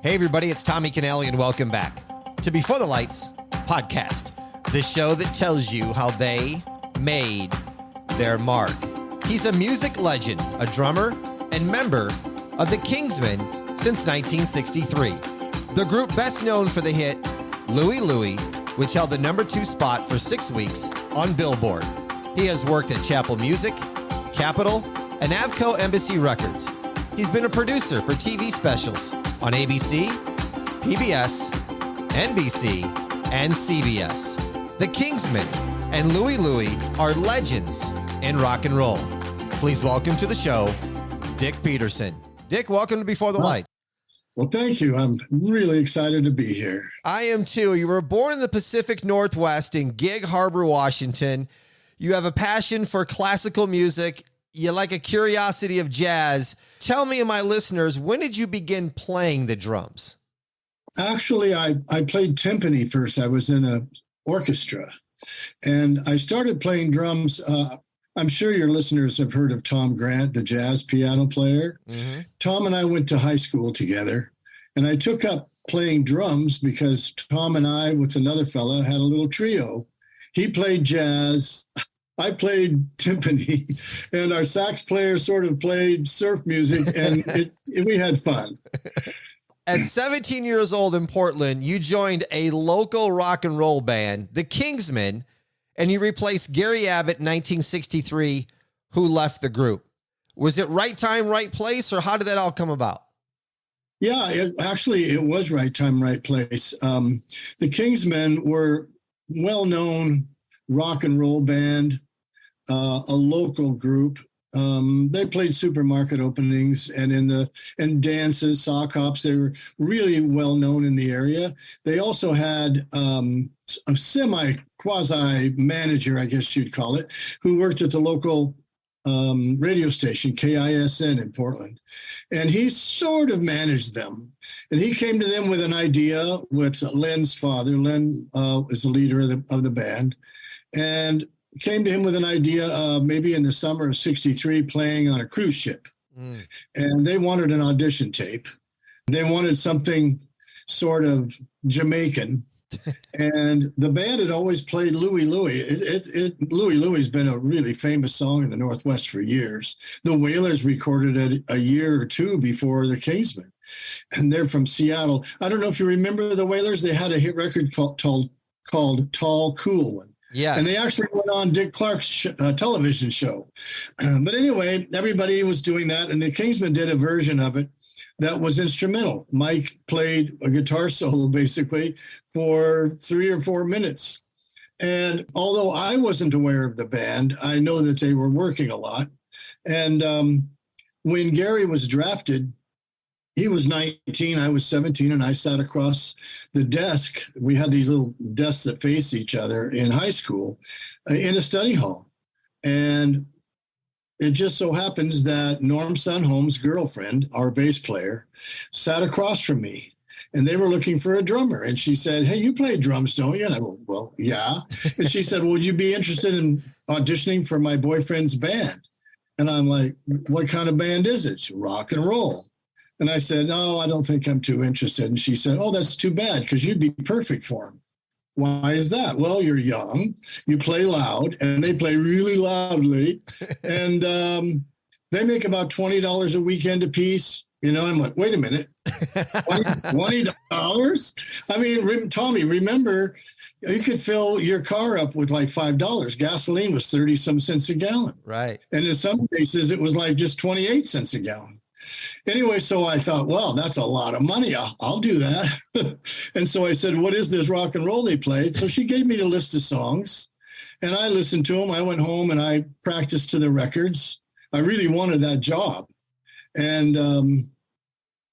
Hey, everybody, it's Tommy Canelli, and welcome back to Before the Lights podcast, the show that tells you how they made their mark. He's a music legend, a drummer, and member of the Kingsmen since 1963. The group best known for the hit Louie Louie, which held the number 2 spot for 6 weeks on Billboard. He has worked at Chapel Music, Capitol, and Avco Embassy Records. He's been a producer for TV specials on ABC, PBS, NBC, and CBS. The Kingsmen and Louie Louie are legends in rock and roll. Please welcome to the show, Dick Peterson. Dick, welcome to Before the Lights. Well, thank you. I'm really excited to be here. I am too. You were born in the Pacific Northwest in Gig Harbor, Washington. You have a passion for classical music. You like a curiosity of jazz. Tell me and my listeners, when did you begin playing the drums? Actually, I played timpani first. I was in an orchestra, and I started playing drums. I'm sure your listeners have heard of Tom Grant, the jazz piano player. Mm-hmm. Tom and I went to high school together, and I took up playing drums because Tom and I, with another fella, had a little trio. He played jazz, I played timpani, and our sax player sort of played surf music, and we had fun. At 17 years old in Portland, you joined a local rock and roll band, the Kingsmen, and you replaced Gary Abbott in 1963, who left the group. Was it right time, right place, or how did that all come about? Yeah, it was right time, right place. The Kingsmen were well-known rock and roll band, a local group. They played supermarket openings and dances, sock hops. They were really well known in the area. They also had a quasi manager, I guess you'd call it, who worked at the local radio station, KISN in Portland. And he sort of managed them. And he came to them with an idea with Len's father. Len is the leader of the band. And came to him with an idea maybe in the summer of 63 playing on a cruise ship. And they wanted an audition tape. They wanted something sort of Jamaican. And the band had always played Louie Louie. Louie Louie's been a really famous song in the Northwest for years. The Wailers recorded it a year or two before the Kingsmen. And they're from Seattle. I don't know if you remember the Wailers. They had a hit record called Tall Cool One. Yes. And they actually went on Dick Clark's television show. But anyway, everybody was doing that, and the Kingsmen did a version of it that was instrumental. Mike played a guitar solo, basically, for 3 or 4 minutes. And although I wasn't aware of the band, I know that they were working a lot. And when Gary was drafted, he was 19, I was 17, and I sat across the desk. We had these little desks that face each other in high school in a study hall. And it just so happens that Norm Sunholm's girlfriend, our bass player, sat across from me. And they were looking for a drummer. And she said, "Hey, you play drums, don't you?" And I go, "Well, yeah." And she said, "Well, would you be interested in auditioning for my boyfriend's band?" And I'm like, "What kind of band is it?" "Rock and roll." And I said, "No, I don't think I'm too interested." And she said, "Oh, that's too bad, because you'd be perfect for him." "Why is that?" "Well, you're young, you play loud," and they play really loudly, and they make about $20 a weekend a piece. You know, I'm like, wait a minute, $20? I mean, Tommy, remember, you could fill your car up with like $5. Gasoline was 30-some cents a gallon. Right. And in some cases, it was like just 28 cents a gallon. Anyway, so I thought, well, that's a lot of money. I'll do that. And so I said, "What is this rock and roll they played?" So she gave me the list of songs, and I listened to them. I went home and I practiced to the records. I really wanted that job. And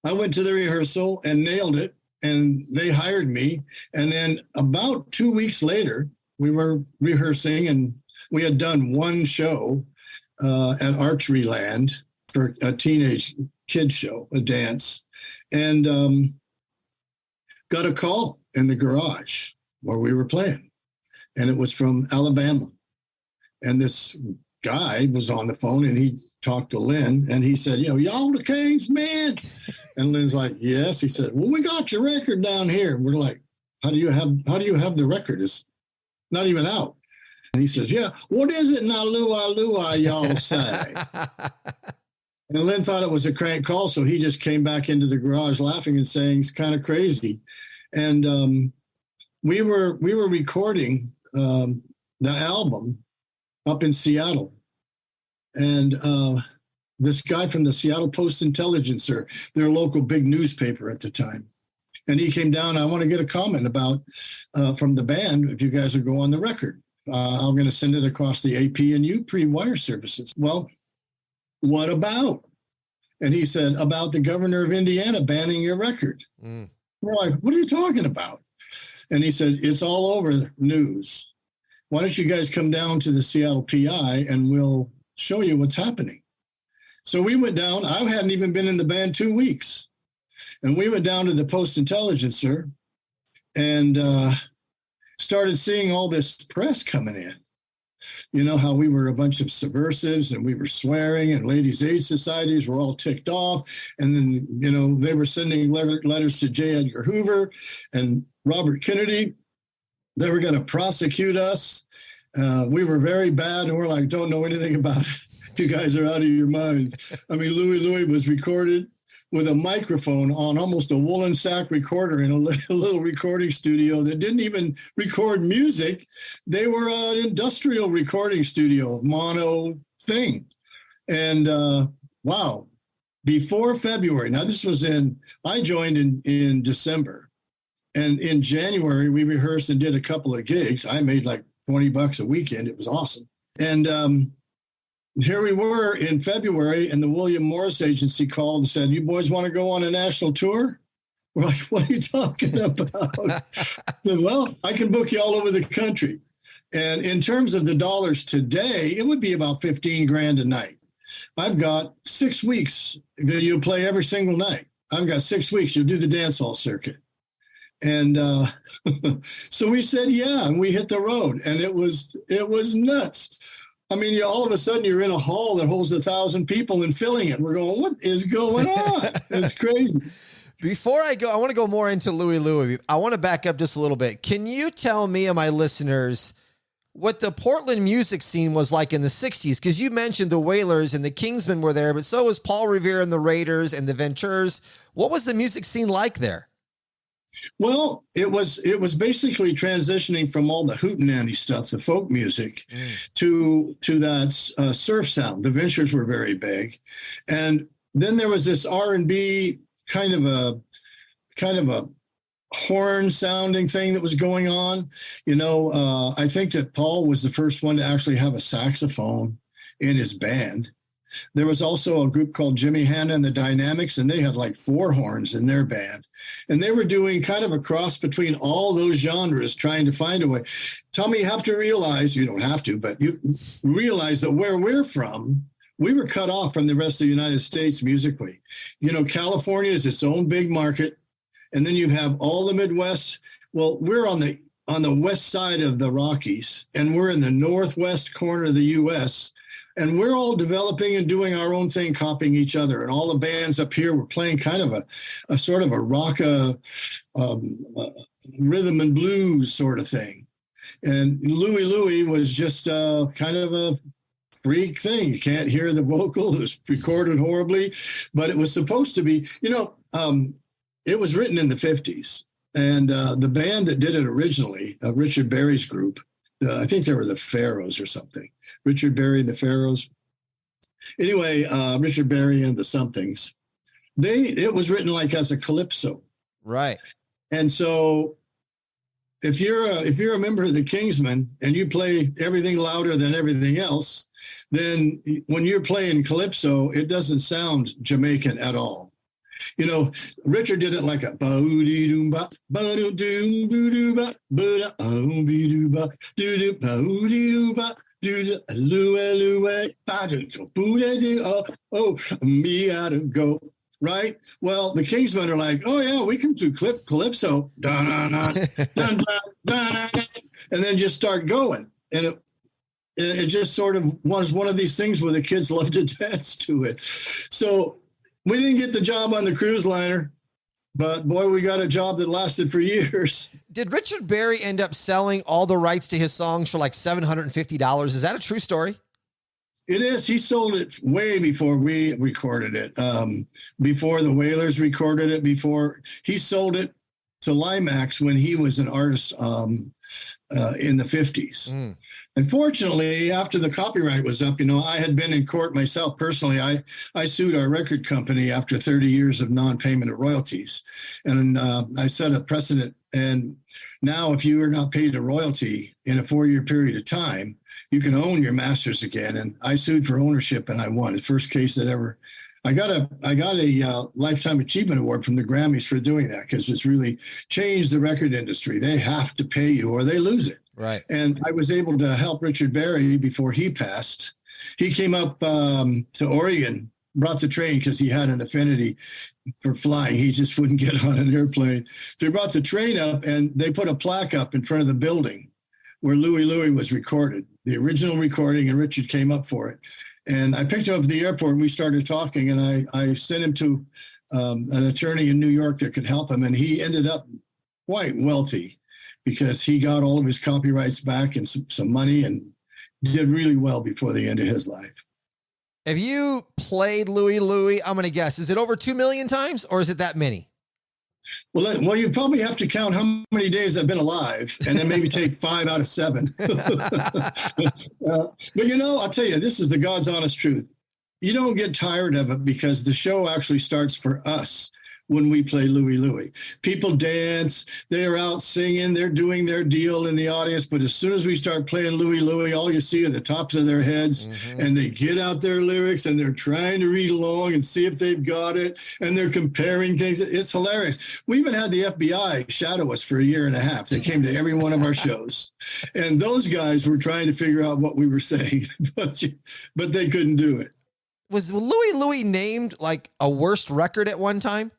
I went to the rehearsal and nailed it, and they hired me. And then about 2 weeks later, we were rehearsing, and we had done one show at Archeryland for a teenage kid show, a dance, and got a call in the garage where we were playing. And it was from Alabama. And this guy was on the phone and he talked to Lynn and he said, y'all the Kingsmen. And Lynn's like, yes. He said, well, we got your record down here. And we're like, how do you have the record? It's not even out. And he says, yeah, what is it now, Louie Louie, y'all say? And Lynn thought it was a crank call, so he just came back into the garage laughing and saying it's kind of crazy. And we were recording the album up in Seattle. And this guy from the Seattle Post-Intelligencer, their local big newspaper at the time, and he came down. I want to get a comment about from the band if you guys will go on the record. I'm going to send it across the AP and U pre-wire services. Well, what about? And he said, about the governor of Indiana banning your record. Mm. We're like, what are you talking about? And he said, it's all over the news. Why don't you guys come down to the Seattle PI and we'll show you what's happening. So we went down. I hadn't even been in the band 2 weeks. And we went down to the Post-Intelligencer and started seeing all this press coming in. You know, how we were a bunch of subversives and we were swearing and ladies' aid societies were all ticked off. And then, you know, they were sending letters to J. Edgar Hoover and Robert Kennedy. They were going to prosecute us. We were very bad and we're like, don't know anything about it. You guys are out of your minds. I mean, Louie Louie was recorded with a microphone on almost a woolen sack recorder in a little recording studio that didn't even record music. They were an industrial recording studio, mono thing. And wow, before February, now this was I joined in December. And in January, we rehearsed and did a couple of gigs. I made like $20 a weekend. It was awesome. And here we were in February, and the William Morris Agency called and said, you boys want to go on a national tour? We're like, what are you talking about? Well, I can book you all over the country. And in terms of the dollars today, it would be about $15,000 a night. I've got 6 weeks. You play every single night. I've got 6 weeks. You'll do the dance hall circuit. And so we said, yeah, and we hit the road, and it was nuts. I mean, all of a sudden you're in a hall that holds 1,000 people and filling it. We're going, what is going on? It's crazy. Before I go, I want to go more into Louie Louie. I want to back up just a little bit. Can you tell me and my listeners what the Portland music scene was like in the 60s? Because you mentioned the Wailers and the Kingsmen were there, but so was Paul Revere and the Raiders and the Ventures. What was the music scene like there? Well, it was basically transitioning from all the hootenanny stuff, the folk music, to that surf sound. The Ventures were very big, and then there was this R&B kind of a horn sounding thing that was going on. You know, I think that Paul was the first one to actually have a saxophone in his band. There was also a group called Jimmy Hanna and the Dynamics, and they had like 4 horns in their band. And they were doing kind of a cross between all those genres, trying to find a way. Tommy, you have to realize, you don't have to, but you realize that where we're from, we were cut off from the rest of the United States musically. You know, California is its own big market. And then you have all the Midwest. Well, we're on the west side of the Rockies, and we're in the northwest corner of the U.S., and we're all developing and doing our own thing, copying each other. And all the bands up here were playing kind of a sort of a rock, rhythm and blues sort of thing. And Louie Louie was just kind of a freak thing. You can't hear the vocal. It was recorded horribly, but it was supposed to be, you know, it was written in the 50s. And the band that did it originally, Richard Berry's group, I think they were the Pharaohs or something. Richard Berry, the Pharaohs. Anyway, Richard Berry and the Somethings. It was written like as a calypso. Right. And so if you're a member of the Kingsmen and you play everything louder than everything else, then when you're playing calypso, it doesn't sound Jamaican at all. You know, Richard did it like a ba-doo-ba, ba-doo-doom, boo-doo-ba, ba-da-oh-be-doo-ba, doo-doo-ba-doo-ba, doo-doo-Louie, ba-doo-doo-ba-doo, oh, me gotta go. Right? Well, the Kingsmen are like, oh, yeah, we can do calypso, dun-dun-dun, dun-dun-dun, and then just start going. And it just sort of was one of these things where the kids loved to dance to it. So we didn't get the job on the cruise liner, but boy, we got a job that lasted for years. Did Richard Berry end up selling all the rights to his songs for like $750? Is that a true story? It is. He sold it way before we recorded it, before the Wailers recorded it, before he sold it to Limax when he was an artist in the 50s. Unfortunately, after the copyright was up, I had been in court myself personally. I sued our record company after 30 years of non-payment of royalties. And I set a precedent. And now if you are not paid a royalty in a 4-year period of time, you can own your masters again. And I sued for ownership and I won. The first case that ever. I got a Lifetime Achievement Award from the Grammys for doing that, because it's really changed the record industry. They have to pay you or they lose it. Right. And I was able to help Richard Berry before he passed. He came up to Oregon, brought the train because he had an affinity for flying. He just wouldn't get on an airplane. So he brought the train up and they put a plaque up in front of the building where Louie Louie was recorded, the original recording, and Richard came up for it. And I picked him up at the airport and we started talking, and I sent him to an attorney in New York that could help him. And he ended up quite wealthy because he got all of his copyrights back and some money and did really well before the end of his life. Have you played Louie Louie? I'm going to guess. Is it over 2 million times or is it that many? Well, you probably have to count how many days I've been alive and then maybe take 5 out of 7. But, I'll tell you, this is the God's honest truth. You don't get tired of it because the show actually starts for us when we play Louie Louie. People dance, they're out singing, they're doing their deal in the audience. But as soon as we start playing Louie Louie, all you see are the tops of their heads, and they get out their lyrics and they're trying to read along and see if they've got it. And they're comparing things. It's hilarious. We even had the FBI shadow us for 1.5 years. They came to every one of our shows. And those guys were trying to figure out what we were saying, but they couldn't do it. Was Louie Louie named like a worst record at one time?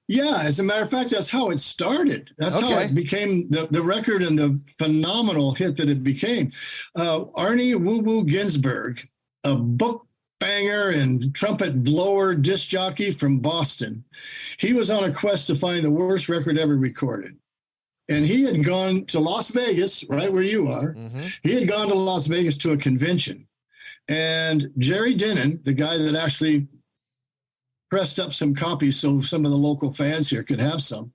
Yeah, as a matter of fact, that's how it started. That's how it became the record and the phenomenal hit that it became. Arnie Woo Woo Ginsberg, a book banger and trumpet blower disc jockey from Boston, he was on a quest to find the worst record ever recorded. And he had gone to Las Vegas, right where you are. He had gone to Las Vegas to a convention. And Jerry Denon, the guy that actually pressed up some copies so some of the local fans here could have some.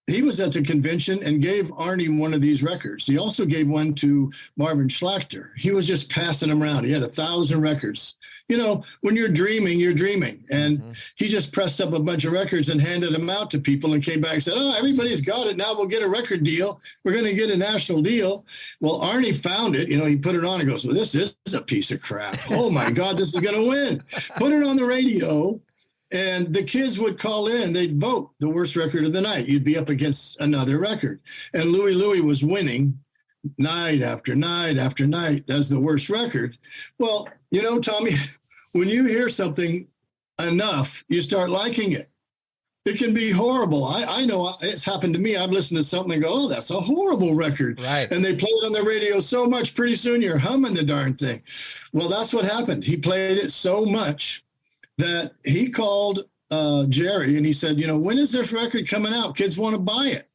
He was at the convention and gave Arnie one of these records. He also gave one to Marvin Schlachter. He was just passing them around. He had 1,000 records. When you're dreaming, you're dreaming. And he just pressed up a bunch of records and handed them out to people and came back and said, oh, everybody's got it. Now we'll get a record deal. We're going to get a national deal. Well, Arnie found it. He put it on and goes, well, this is a piece of crap. Oh, my God, this is going to win. Put it on the radio. And the kids would call in, they'd vote the worst record of the night. You'd be up against another record. And Louie Louie was winning night after night after night as the worst record. Well, Tommy, when you hear something enough, you start liking it. It can be horrible. I know it's happened to me. I've listened to something and go, oh, that's a horrible record. Right. And they play it on the radio so much, pretty soon you're humming the darn thing. Well, that's what happened. He played it so much that he called Jerry and he said, when is this record coming out? Kids want to buy it.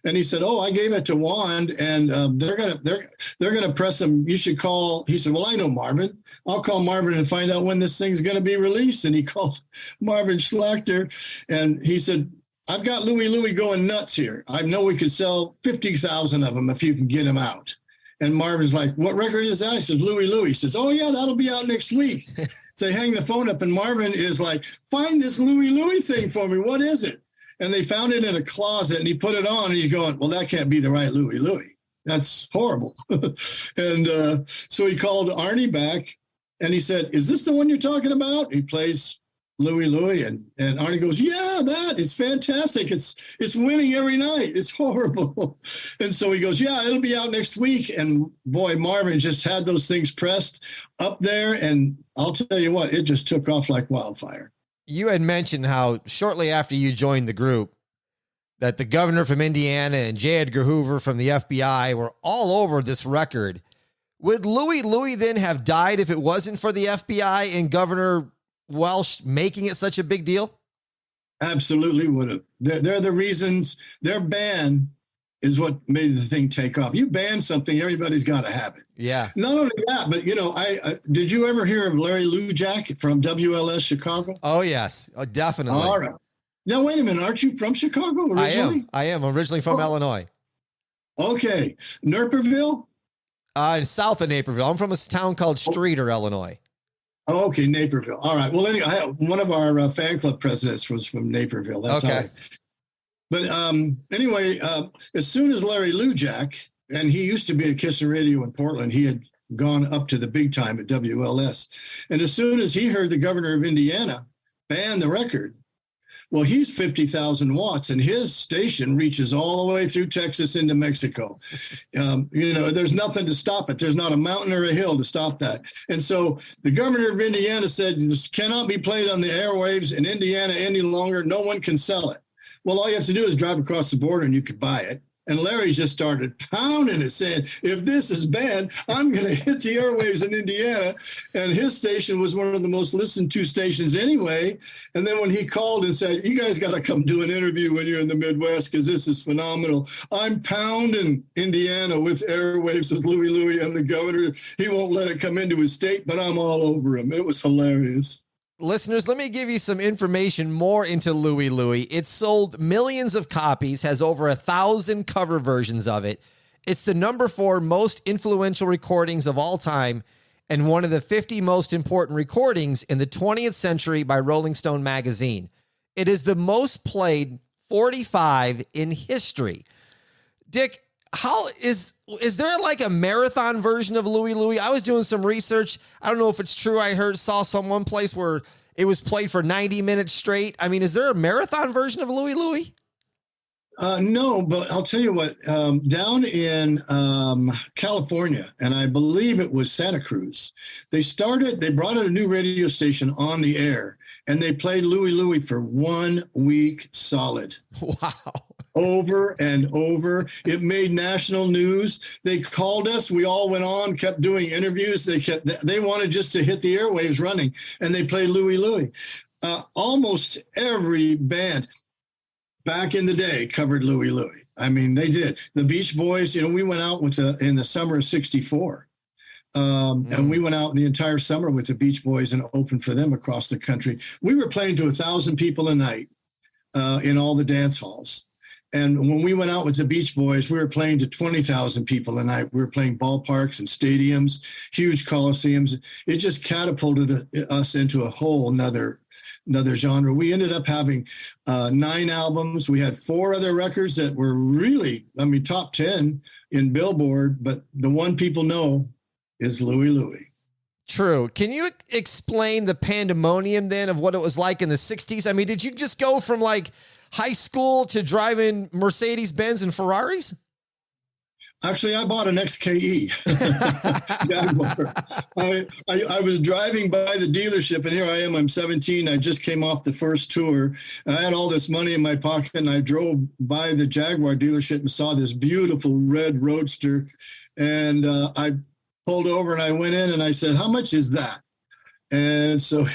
And he said, oh, I gave it to Wand and they're gonna press them. You should call. He said, well, I know Marvin. I'll call Marvin and find out when this thing's going to be released. And he called Marvin Schlachter and he said, I've got Louie Louie going nuts here. I know we could sell 50,000 of them if you can get them out. And Marvin's like, what record is that? He says, Louie Louie. He says, oh, yeah, that'll be out next week. So they hang the phone up and Marvin is like, find this Louie Louie thing for me. What is it? And they found it in a closet and he put it on and he's going, well, that can't be the right Louie Louie. That's horrible. And so he called Arnie back and he said, is this the one you're talking about? He plays Louie Louie and Arnie goes, yeah, it's fantastic. It's winning every night. It's horrible. And so he goes, yeah, it'll be out next week. And boy, Marvin just had those things pressed up there. And I'll tell you what, it just took off like wildfire. You had mentioned how shortly after you joined the group that the governor from Indiana and J. Edgar Hoover from the FBI were all over this record. Would Louie Louie then have died if it wasn't for the FBI and Governor Welsh making it such a big deal? Absolutely would have. They're the reasons. Their ban is what made the thing take off. You ban something, everybody's got to have it. Yeah. Not only that, but I did you ever hear of Larry Lujak from WLS Chicago? Oh yes, definitely. All right. Now wait a minute, aren't you from Chicago originally? I am originally from Illinois. Okay, Naperville. South of Naperville. I'm from a town called Streeter, Illinois. Oh, okay, Naperville. All right. Well, anyway, one of our fan club presidents was from Naperville. That's okay. But anyway, as soon as Larry Lujak, and he used to be at Kiss Radio in Portland, he had gone up to the big time at WLS. And as soon as he heard the governor of Indiana ban the record, well, he's 50,000 watts, and his station reaches all the way through Texas into Mexico. There's nothing to stop it. There's not a mountain or a hill to stop that. And so the governor of Indiana said, this cannot be played on the airwaves in Indiana any longer. No one can sell it. Well, all you have to do is drive across the border and you could buy it. And Larry just started pounding it, saying, if this is banned, I'm going to hit the airwaves in Indiana. And his station was one of the most listened to stations anyway. And then when he called and said, you guys got to come do an interview when you're in the Midwest because this is phenomenal. I'm pounding Indiana with airwaves with Louie Louie and the governor. He won't let it come into his state, but I'm all over him. It was hilarious. Listeners, let me give you some information more into Louie Louie. It's sold millions of copies, has over 1,000 cover versions of it. It's the number 4 most influential recordings of all time and one of the 50 most important recordings in the 20th century by Rolling Stone magazine. It is the most played 45 in history. Dick, how is there like a marathon version of Louie Louie? I was doing some research. I don't know if it's true. Saw one place where it was played for 90 minutes straight. I mean, is there a marathon version of Louie Louie? No, but I'll tell you what, down in California, and I believe it was Santa Cruz, they brought out a new radio station on the air, and they played Louie Louie for 1 week solid. Wow. Over and over. It made national news. They called us. We all went on, kept doing interviews. They wanted just to hit the airwaves running, and they played Louie Louie. Almost every band back in the day covered Louie Louie. I mean, they did. The Beach Boys, we went out in the summer of '64. And we went out the entire summer with the Beach Boys and opened for them across the country. We were playing to 1,000 people a night in all the dance halls. And when we went out with the Beach Boys, we were playing to 20,000 people a night. We were playing ballparks and stadiums, huge coliseums. It just catapulted us into a whole another genre. We ended up having 9 albums. We had 4 other records that were really, top 10 in Billboard. But the one people know is Louie Louie. True. Can you explain the pandemonium then of what it was like in the 60s? I mean, did you just go from like high school to driving Mercedes-Benz and Ferraris? Actually, I bought an XKE. I was driving by the dealership, and here I am. I'm 17. I just came off the first tour. I had all this money in my pocket, and I drove by the Jaguar dealership and saw this beautiful red Roadster. And I pulled over, and I went in, and I said, how much is that? And so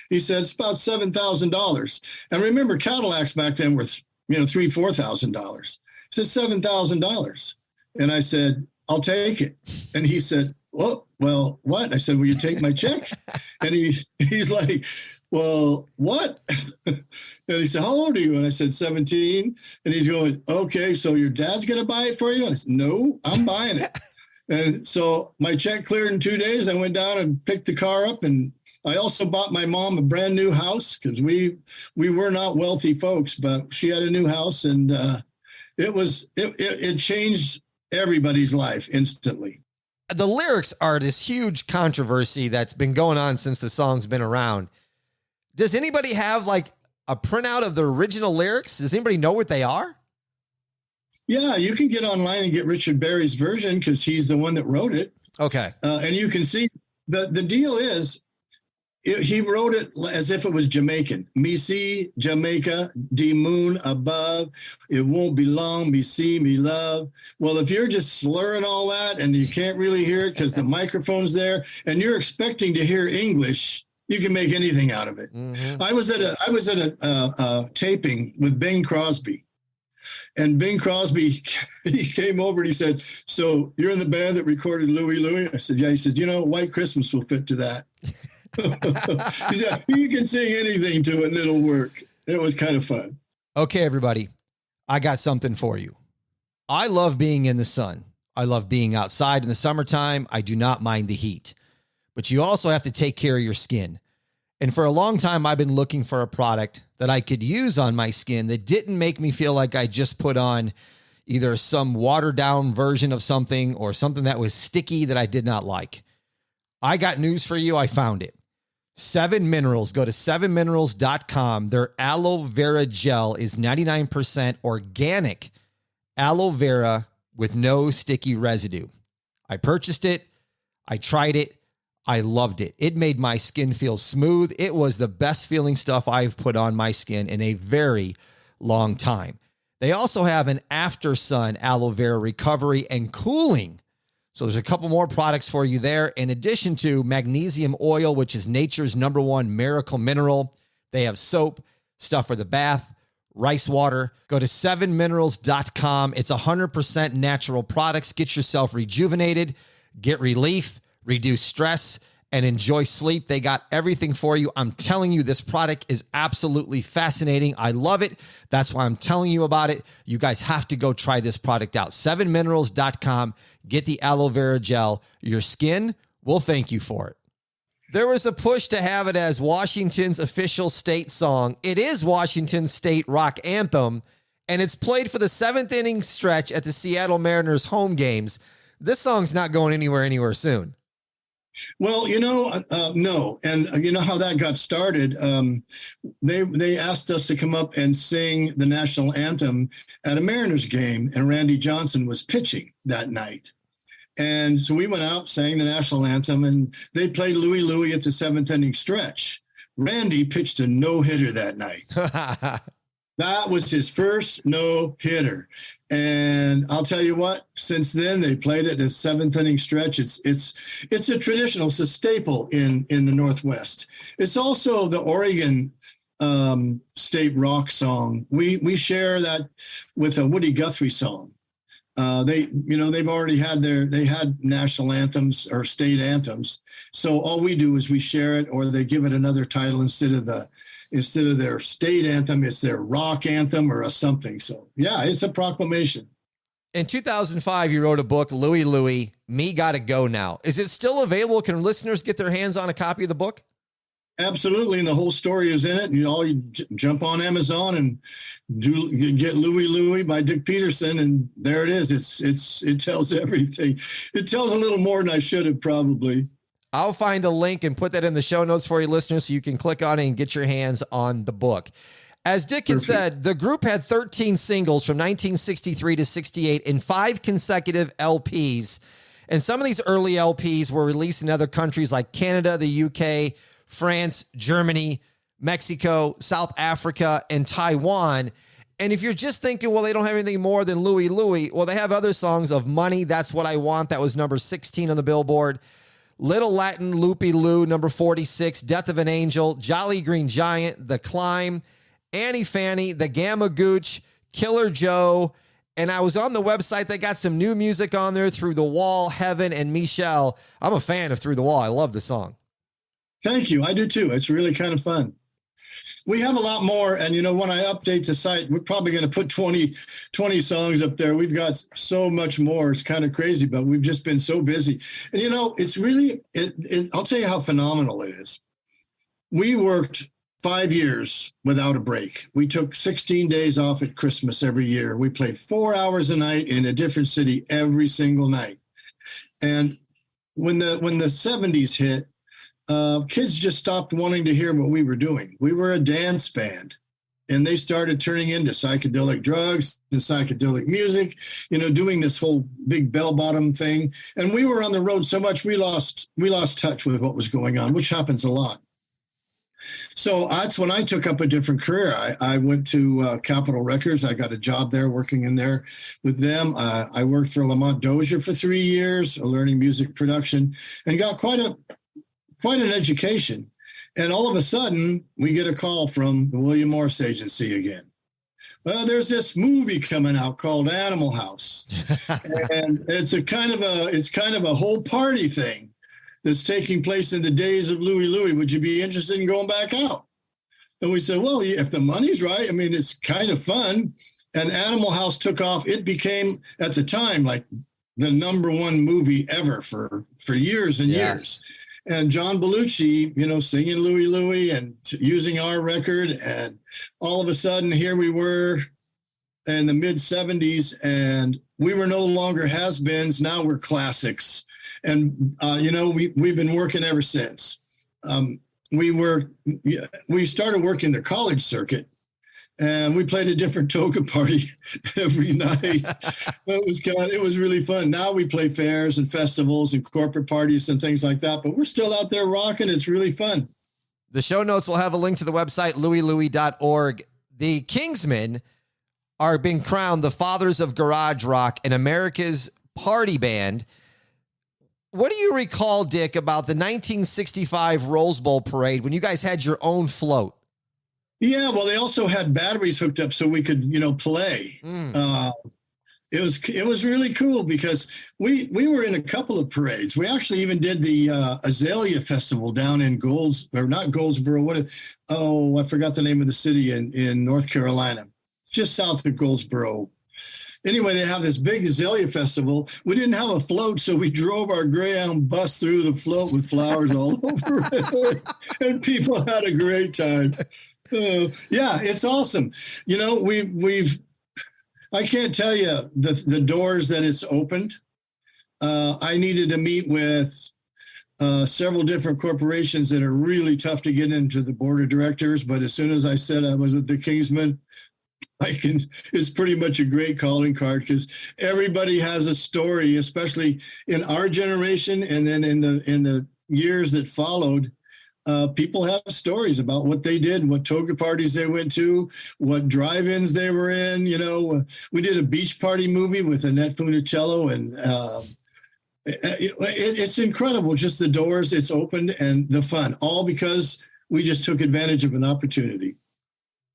he said, it's about $7,000. And remember, Cadillacs back then were, $3,000-$4,000. He said, $7,000. And I said, I'll take it. And he said, well, what? I said, will you take my check? And he's like, well, what? And he said, how old are you? And I said, 17. And he's going, okay, so your dad's going to buy it for you? And I said, no, I'm buying it. And so my check cleared in 2 days. I went down and picked the car up, and I also bought my mom a brand new house because we were not wealthy folks, but she had a new house, and it changed everybody's life instantly. The lyrics are this huge controversy that's been going on since the song's been around. Does anybody have like a printout of the original lyrics? Does anybody know what they are? Yeah, you can get online and get Richard Berry's version because he's the one that wrote it. Okay. And you can see the deal is He wrote it as if it was Jamaican. Me see Jamaica, the moon above. It won't be long, me see, me love. Well, if you're just slurring all that and you can't really hear it because the microphone's there and you're expecting to hear English, you can make anything out of it. Mm-hmm. I was at a taping with Bing Crosby. And Bing Crosby, he came over and he said, "So you're in the band that recorded Louie Louie?" I said, "Yeah." He said, "White Christmas will fit to that." He said, "You can sing anything to it and it'll work." It was kind of fun. Okay, everybody, I got something for you. I love being in the sun. I love being outside in the summertime. I do not mind the heat. But you also have to take care of your skin. And for a long time, I've been looking for a product that I could use on my skin that didn't make me feel like I just put on either some watered down version of something or something that was sticky that I did not like. I got news for you. I found it. 7 Minerals. Go to 7minerals.com. Their aloe vera gel is 99% organic aloe vera with no sticky residue. I purchased it. I tried it. I loved it. It made my skin feel smooth. It was the best feeling stuff I've put on my skin in a very long time. They also have an after sun aloe vera recovery and cooling. So there's a couple more products for you there. In addition to magnesium oil, which is nature's #1 miracle mineral. They have soap, stuff for the bath, rice water. Go to 7minerals.com. It's 100% natural products. Get yourself rejuvenated, get relief, reduce stress, and enjoy sleep. They got everything for you. I'm telling you, this product is absolutely fascinating. I love it. That's why I'm telling you about it. You guys have to go try this product out. 7minerals.com. Get the aloe vera gel. Your skin will thank you for it. There was a push to have it as Washington's official state song. It is Washington's state rock anthem, and it's played for the 7th inning stretch at the Seattle Mariners home games. This song's not going anywhere soon. Well, no. And you know how that got started? They asked us to come up and sing the national anthem at a Mariners game, and Randy Johnson was pitching that night. And so we went out, sang the national anthem, and they played Louie Louie at the 7th inning stretch. Randy pitched a no-hitter that night. That was his first no-hitter. And I'll tell you what, since then they played it as 7th inning stretch. It's a traditional, it's a staple in the Northwest. It's also the Oregon state rock song. We share that with a Woody Guthrie song. They've already had they had national anthems or state anthems. So all we do is we share it, or they give it another title instead of their state anthem, it's their rock anthem or something. So, yeah, it's a proclamation. In 2005, you wrote a book, Louie Louie, Me Gotta Go Now. Is it still available? Can listeners get their hands on a copy of the book? Absolutely, and the whole story is in it. You jump on Amazon and you get Louie Louie by Dick Peterson, and there it is. It tells everything. It tells a little more than I should have probably. I'll find a link and put that in the show notes for you listeners so you can click on it and get your hands on the book. As Dick had said, the group had 13 singles from 1963 to 68 in 5 consecutive LPs. And some of these early LPs were released in other countries like Canada, the UK, France, Germany, Mexico, South Africa, and Taiwan. And if you're just thinking, well, they don't have anything more than Louie Louie, well, they have other songs of Money, That's What I Want. That was number 16 on the Billboard. Little Latin, Loopy Lou, number 46, Death of an Angel, Jolly Green Giant, The Climb, Annie Fanny, The Gamma Gooch, Killer Joe. And I was on the website. They got some new music on there, Through the Wall, Heaven, and Michelle. I'm a fan of Through the Wall. I love the song. Thank you. I do too. It's really kind of fun. We have a lot more. And, when I update the site, we're probably going to put 20 songs up there. We've got so much more. It's kind of crazy, but we've just been so busy. And, it's really, I'll tell you how phenomenal it is. We worked 5 years without a break. We took 16 days off at Christmas every year. We played 4 hours a night in a different city every single night. And when the 70s hit, kids just stopped wanting to hear what we were doing. We were a dance band, and they started turning into psychedelic drugs and psychedelic music, doing this whole big bell-bottom thing. And we were on the road so much we lost touch with what was going on, which happens a lot. So that's when I took up a different career. I went to Capitol Records. I got a job there working in there with them. I worked for Lamont Dozier for 3 years, learning music production, and got quite an education. And all of a sudden, we get a call from the William Morris Agency again. Well, there's this movie coming out called Animal House, and it's kind of a whole party thing that's taking place in the days of Louie Louie. Would you be interested in going back out? And we said, well, if the money's right, I mean, it's kind of fun. And Animal House took off. It became, at the time, like the #1 movie ever for years and years. And John Belushi, singing Louie Louie and using our record. And all of a sudden, here we were in the mid-'70s, and we were no longer has-beens. Now we're classics. And, we've been working ever since. We started working the college circuit, and we played a different toga party every night. It was really fun. Now we play fairs and festivals and corporate parties and things like that, but we're still out there rocking. It's really fun. The show notes will have a link to the website, louielouie.org. The Kingsmen are being crowned the fathers of garage rock and America's party band. What do you recall, Dick, about the 1965 Rose Bowl parade when you guys had your own float? Yeah, well, they also had batteries hooked up so we could, play. It was really cool because we were in a couple of parades. We actually even did the Azalea Festival down in not Goldsboro. I forgot the name of the city in North Carolina, just south of Goldsboro. Anyway, they have this big Azalea Festival. We didn't have a float, so we drove our Greyhound bus through the float with flowers all over it, and people had a great time. Yeah, it's awesome. I can't tell you the doors that it's opened. I needed to meet with several different corporations that are really tough to get into the board of directors. But as soon as I said I was with the Kingsmen, it's pretty much a great calling card because everybody has a story, especially in our generation. And then in the years that followed, people have stories about what they did, what toga parties they went to, what drive-ins they were in. We did a beach party movie with Annette Funicello, and it's incredible. Just the doors it's opened and the fun, all because we just took advantage of an opportunity.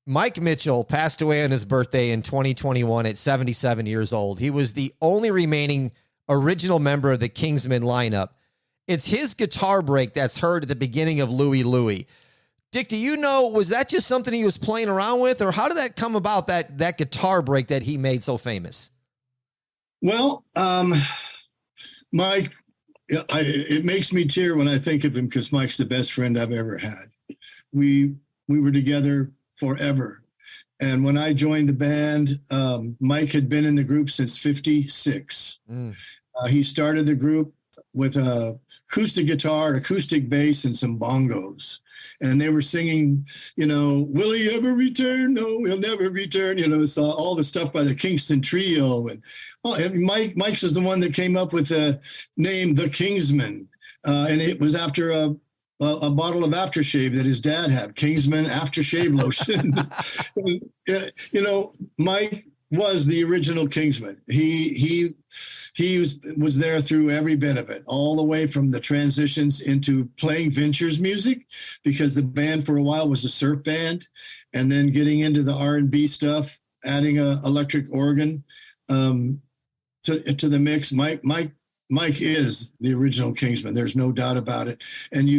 Mike Mitchell passed away on his birthday in 2021 at 77 years old. He was the only remaining original member of the Kingsmen lineup. It's his guitar break that's heard at the beginning of Louie Louie. Dick, do you know, was that just something he was playing around with, or how did that come about, that guitar break that he made so famous? Well, Mike, it makes me tear when I think of him because Mike's the best friend I've ever had. We were together forever. And when I joined the band, Mike had been in the group since 56. He started the group with a acoustic guitar, acoustic bass, and some bongos. And they were singing, will he ever return? No, he'll never return. It's all the stuff by the Kingston Trio. And Mike's was the one that came up with the name The Kingsmen. And it was after a bottle of aftershave that his dad had, Kingsmen aftershave lotion. Mike was the original Kingsman. He was there through every bit of it, all the way from the transitions into playing Venture's music, because the band for a while was a surf band, and then getting into the R&B stuff, adding a electric organ to the mix. Mike is the original Kingsman. There's no doubt about it. And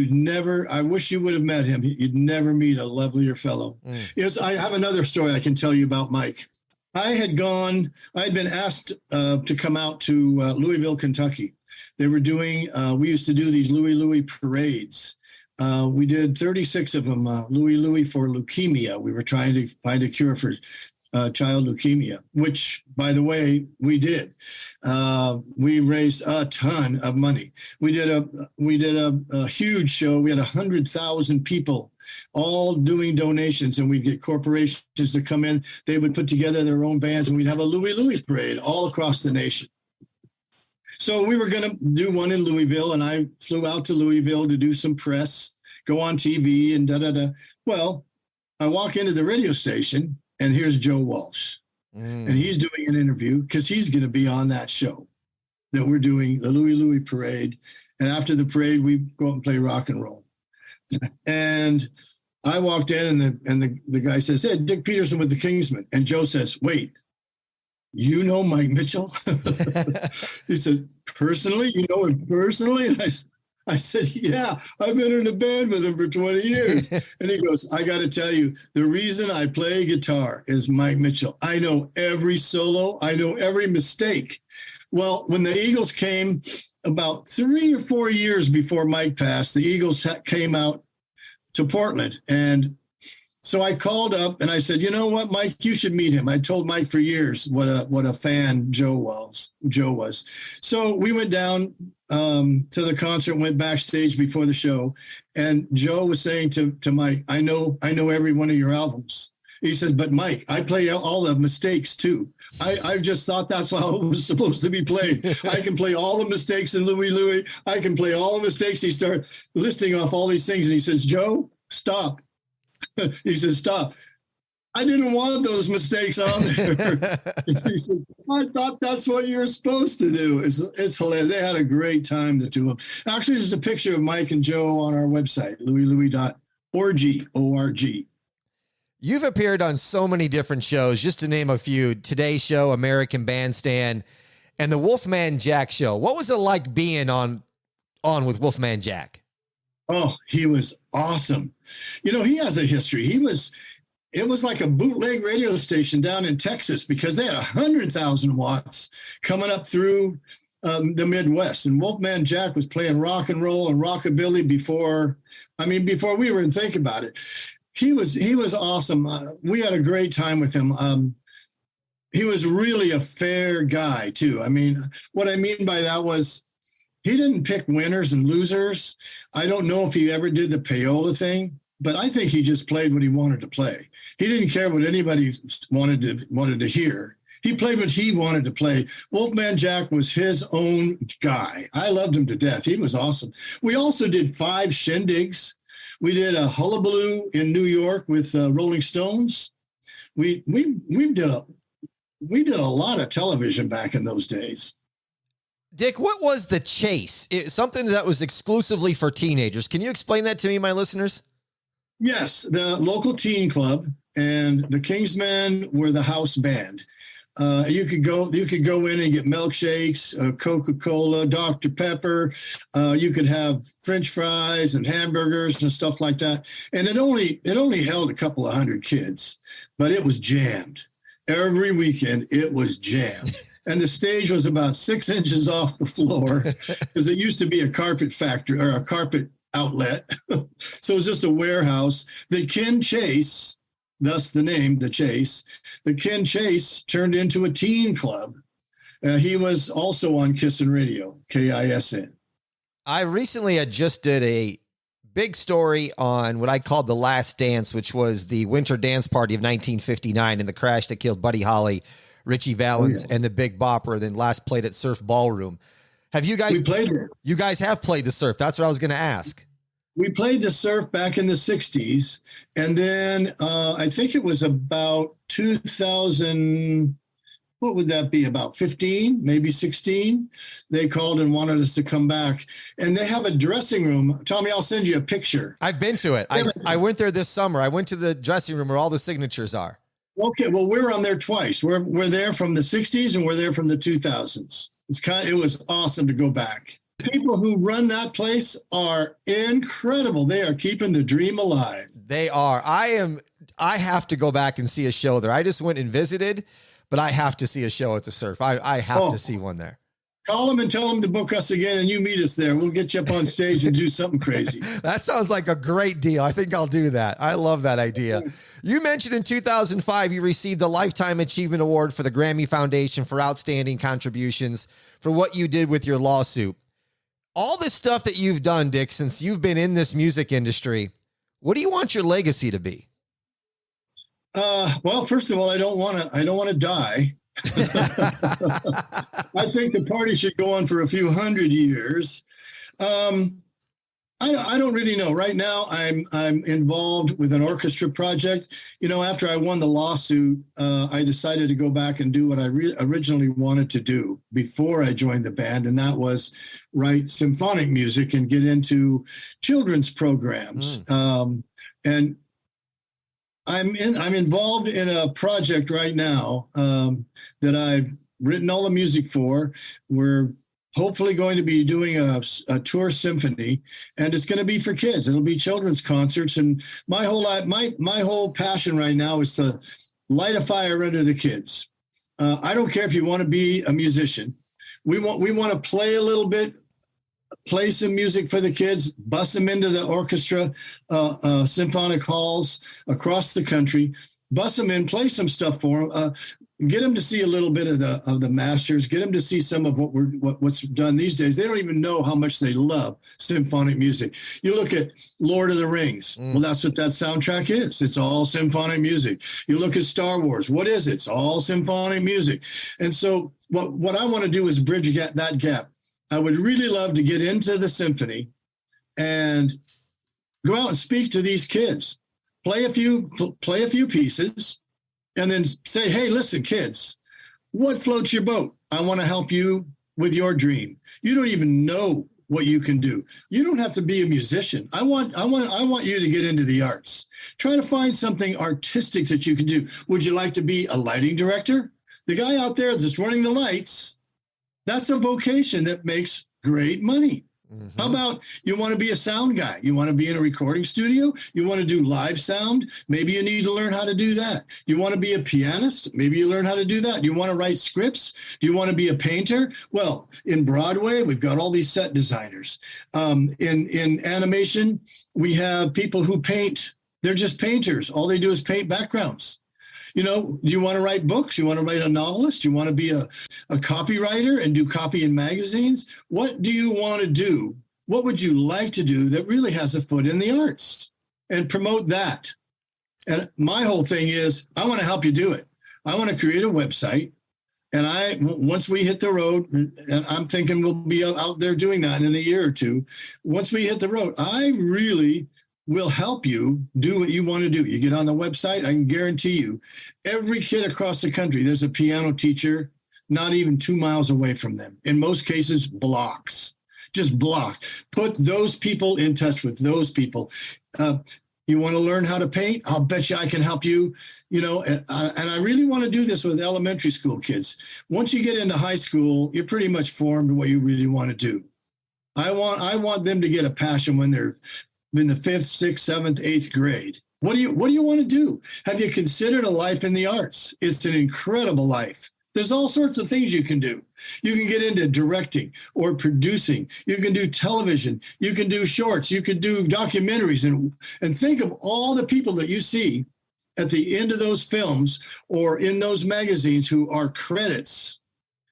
I wish you would have met him. You'd never meet a lovelier fellow. Yes, I have another story I can tell you about Mike. I had been asked to come out to Louisville, Kentucky. They were doing, we used to do these Louie Louie parades. We did 36 of them, Louie Louie for leukemia. We were trying to find a cure for child leukemia, which, by the way, we did. We raised a ton of money. We did a huge show. We had 100,000 people all doing donations, and we'd get corporations to come in. They would put together their own bands, and we'd have a Louie Louie parade all across the nation. So we were going to do one in Louisville, and I flew out to Louisville to do some press, go on TV and da da da. Well, I walk into the radio station and here's Joe Walsh. And he's doing an interview because he's going to be on that show that we're doing, the Louie Louie parade. And after the parade, we go out and play rock and roll. And I walked in and the guy says, hey, Dick Peterson with the Kingsmen. And Joe says, wait, you know Mike Mitchell? He said, personally? You know him personally? And I said, yeah, I've been in a band with him for 20 years. And he goes, I got to tell you, the reason I play guitar is Mike Mitchell. I know every solo. I know every mistake. Well, when the Eagles came about 3 or 4 years before Mike passed, the Eagles came out to Portland. And so I called up and I said, you know what, Mike, you should meet him. I told Mike for years what a fan Joe was. So we went down to the concert, went backstage before the show, and Joe was saying to Mike, I know every one of your albums. He said, but Mike, I play all the mistakes too. I just thought that's how it was supposed to be played. I can play all the mistakes in Louie Louie. I can play all the mistakes. He started listing off all these things, and he says, Joe, stop. He says, stop. I didn't want those mistakes on there. He said, I thought that's what you're supposed to do. It's hilarious. They had a great time, the two of them. Actually, there's a picture of Mike and Joe on our website, louielouie.org, O-R-G. You've appeared on so many different shows, just to name a few: Today Show, American Bandstand, and the Wolfman Jack Show. What was it like being on with Wolfman Jack? Oh, he was awesome. You know, he has a history. It was like a bootleg radio station down in Texas because they had 100,000 watts coming up through the Midwest. And Wolfman Jack was playing rock and roll and rockabilly before we were even thinking about it. He was awesome. We had a great time with him. He was really a fair guy too. I mean, what I mean by that was he didn't pick winners and losers. I don't know if he ever did the payola thing, but I think he just played what he wanted to play. He didn't care what anybody wanted to hear. He played what he wanted to play. Wolfman Jack was his own guy. I loved him to death. He was awesome. We also did 5 shindigs. We did a hullabaloo in New York with Rolling Stones. We did a lot of television back in those days. Dick, what was The Chase? Something that was exclusively for teenagers. Can you explain that to me, my listeners? Yes, the local teen club and the Kingsmen were the house band. You could go in and get milkshakes, Coca-Cola, Dr. Pepper. You could have French fries and hamburgers and stuff like that. And it only held a couple of hundred kids, but it was jammed. Every weekend it was jammed. And the stage was about 6 inches off the floor because it used to be a carpet factory or a carpet outlet. So it was just a warehouse. The Ken Chase, thus the name, The Chase. The Ken Chase turned into a teen club. He was also on Kissin' Radio, KISN. I recently just did a big story on what I called The Last Dance, which was the winter dance party of 1959 and the crash that killed Buddy Holly, Richie Valens, and the Big Bopper, then last played at Surf Ballroom. Have you guys played there? You guys have played the Surf. That's what I was going to ask. We played the Surf back in the 60s. And then I think it was about 2000, what would that be, about 15, maybe 16? They called and wanted us to come back. And they have a dressing room. Tommy, I'll send you a picture. I've been to it. I went there this summer. I went to the dressing room where all the signatures are. Okay, well, we're on there twice. We're there from the 60s and we're there from the 2000s. It was awesome to go back. People who run that place are incredible. They are keeping the dream alive. They are. I have to go back and see a show there. I just went and visited, but I have to see a show at the Surf. I have to see one there. Call them and tell them to book us again, and you meet us there. We'll get you up on stage and do something crazy. That sounds like a great deal. I think I'll do that. I love that idea. You mentioned in 2005, you received the Lifetime Achievement Award for the Grammy Foundation for outstanding contributions for what you did with your lawsuit. All this stuff that you've done, Dick, since you've been in this music industry, what do you want your legacy to be? Well, first of all, I don't want to die. I think the party should go on for a few hundred years. I don't really know. Right now, I'm involved with an orchestra project. After I won the lawsuit, I decided to go back and do what I originally wanted to do before I joined the band, and that was write symphonic music and get into children's programs. And I'm involved in a project right now that I've written all the music for. We're hopefully going to be doing a tour symphony, and it's going to be for kids. It'll be children's concerts, and my whole passion right now is to light a fire under the kids. I don't care if you want to be a musician. We want to play a little bit, play some music for the kids, bus them into the orchestra, symphonic halls across the country, bus them in, play some stuff for them. Get them to see a little bit of the masters. Get them to see some of what's done these days. They don't even know how much they love symphonic music. You look at Lord of the Rings. Well, that's what that soundtrack is. It's all symphonic music. You look at Star Wars. What is it? It's all symphonic music. And so what I want to do is bridge that gap. I would really love to get into the symphony and go out and speak to these kids, play a few pieces, and then say, hey, listen, kids, what floats your boat? I want to help you with your dream. You don't even know what you can do. You don't have to be a musician. I want you to get into the arts. Try to find something artistic that you can do. Would you like to be a lighting director? The guy out there that's running the lights, that's a vocation that makes great money. Mm-hmm. How about you want to be a sound guy? You want to be in a recording studio? You want to do live sound? Maybe you need to learn how to do that. You want to be a pianist? Maybe you learn how to do that. You want to write scripts? Do you want to be a painter? Well, in Broadway, we've got all these set designers. In animation, we have people who paint. They're just painters. All they do is paint backgrounds. Do you want to write books? You want to write a novelist? You want to be a copywriter and do copy in magazines? What do you want to do? What would you like to do that really has a foot in the arts and promote that? And my whole thing is, I want to help you do it. I want to create a website. And once we hit the road, and I'm thinking we'll be out there doing that in a year or two. Once we hit the road, I really will help you do what you want to do. You get on the website, I can guarantee you, every kid across the country, there's a piano teacher not even 2 miles away from them. In most cases, blocks, just blocks. Put those people in touch with those people. You want to learn how to paint? I'll bet you I can help you, and I really want to do this with elementary school kids. Once you get into high school, you're pretty much formed what you really want to do. I want them to get a passion when they're in the 5th, 6th, 7th, 8th grade. What do you want to do? Have you considered a life in the arts? It's an incredible life. There's all sorts of things you can do. You can get into directing or producing. You can do television. You can do shorts. You can do documentaries. And think of all the people that you see at the end of those films or in those magazines who are credits.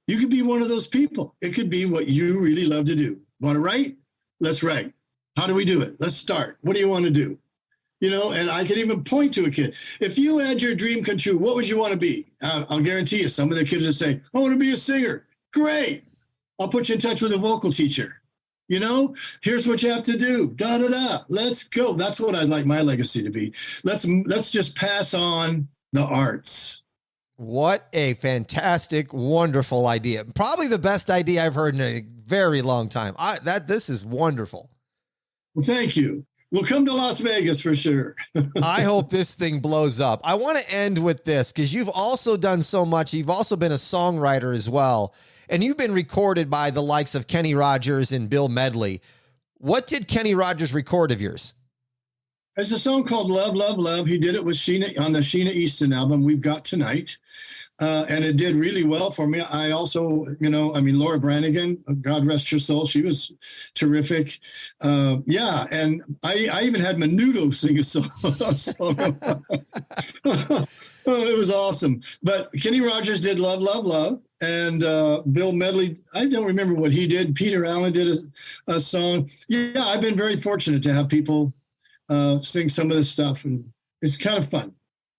You could be one of those people. It could be what you really love to do. Want to write? Let's write. How do we do it? Let's start. What do you want to do? And I can even point to a kid. If you had your dream come true, what would you want to be? I'll guarantee you some of the kids would say, I want to be a singer. Great. I'll put you in touch with a vocal teacher. Here's what you have to do. Da, da, da. Let's go. That's what I'd like my legacy to be. Let's just pass on the arts. What a fantastic, wonderful idea. Probably the best idea I've heard in a very long time. This is wonderful. Well, thank you. We'll come to Las Vegas for sure. I hope this thing blows up. I want to end with this because you've also done so much. You've also been a songwriter as well. And you've been recorded by the likes of Kenny Rogers and Bill Medley. What did Kenny Rogers record of yours? There's a song called Love, Love, Love. He did it with Sheena on the Sheena Easton album, We've Got Tonight. And it did really well for me. I also, Laura Branigan, God rest her soul, she was terrific. And I even had Menudo sing a song. It was awesome. But Kenny Rogers did Love, Love, Love. And Bill Medley, I don't remember what he did. Peter Allen did a song. Yeah, I've been very fortunate to have people sing some of this stuff. And it's kind of fun.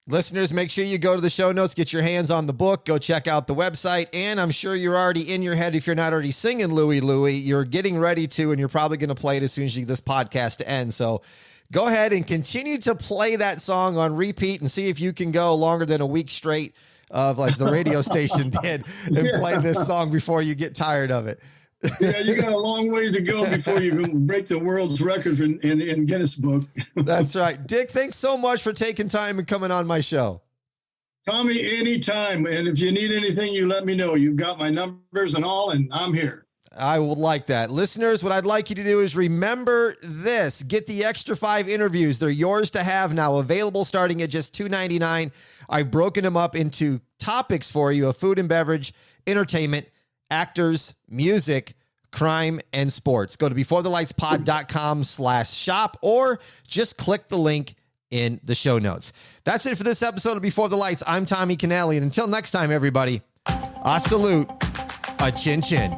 Listeners, make sure you go to the show notes, get your hands on the book, go check out the website, and I'm sure you're already in your head, if you're not already singing Louie Louie, you're getting ready to, and you're probably going to play it as soon as this podcast ends. So go ahead and continue to play that song on repeat and see if you can go longer than a week straight of like the radio station did and play this song before you get tired of it. Yeah, you got a long ways to go before you can break the world's record in Guinness Book. That's right. Dick, thanks so much for taking time and coming on my show. Tommy, anytime. And if you need anything, you let me know. You've got my numbers and all, and I'm here. I would like that. Listeners, what I'd like you to do is remember this. Get the extra 5 interviews. They're yours to have now, available starting at just $2.99. I've broken them up into topics for you of food and beverage, entertainment, actors, music, crime, and sports. Go to beforethelightspod.com/shop or just click the link in the show notes. That's it for this episode of Before the Lights. I'm Tommy Canale, and until next time, everybody, I salute a chin chin.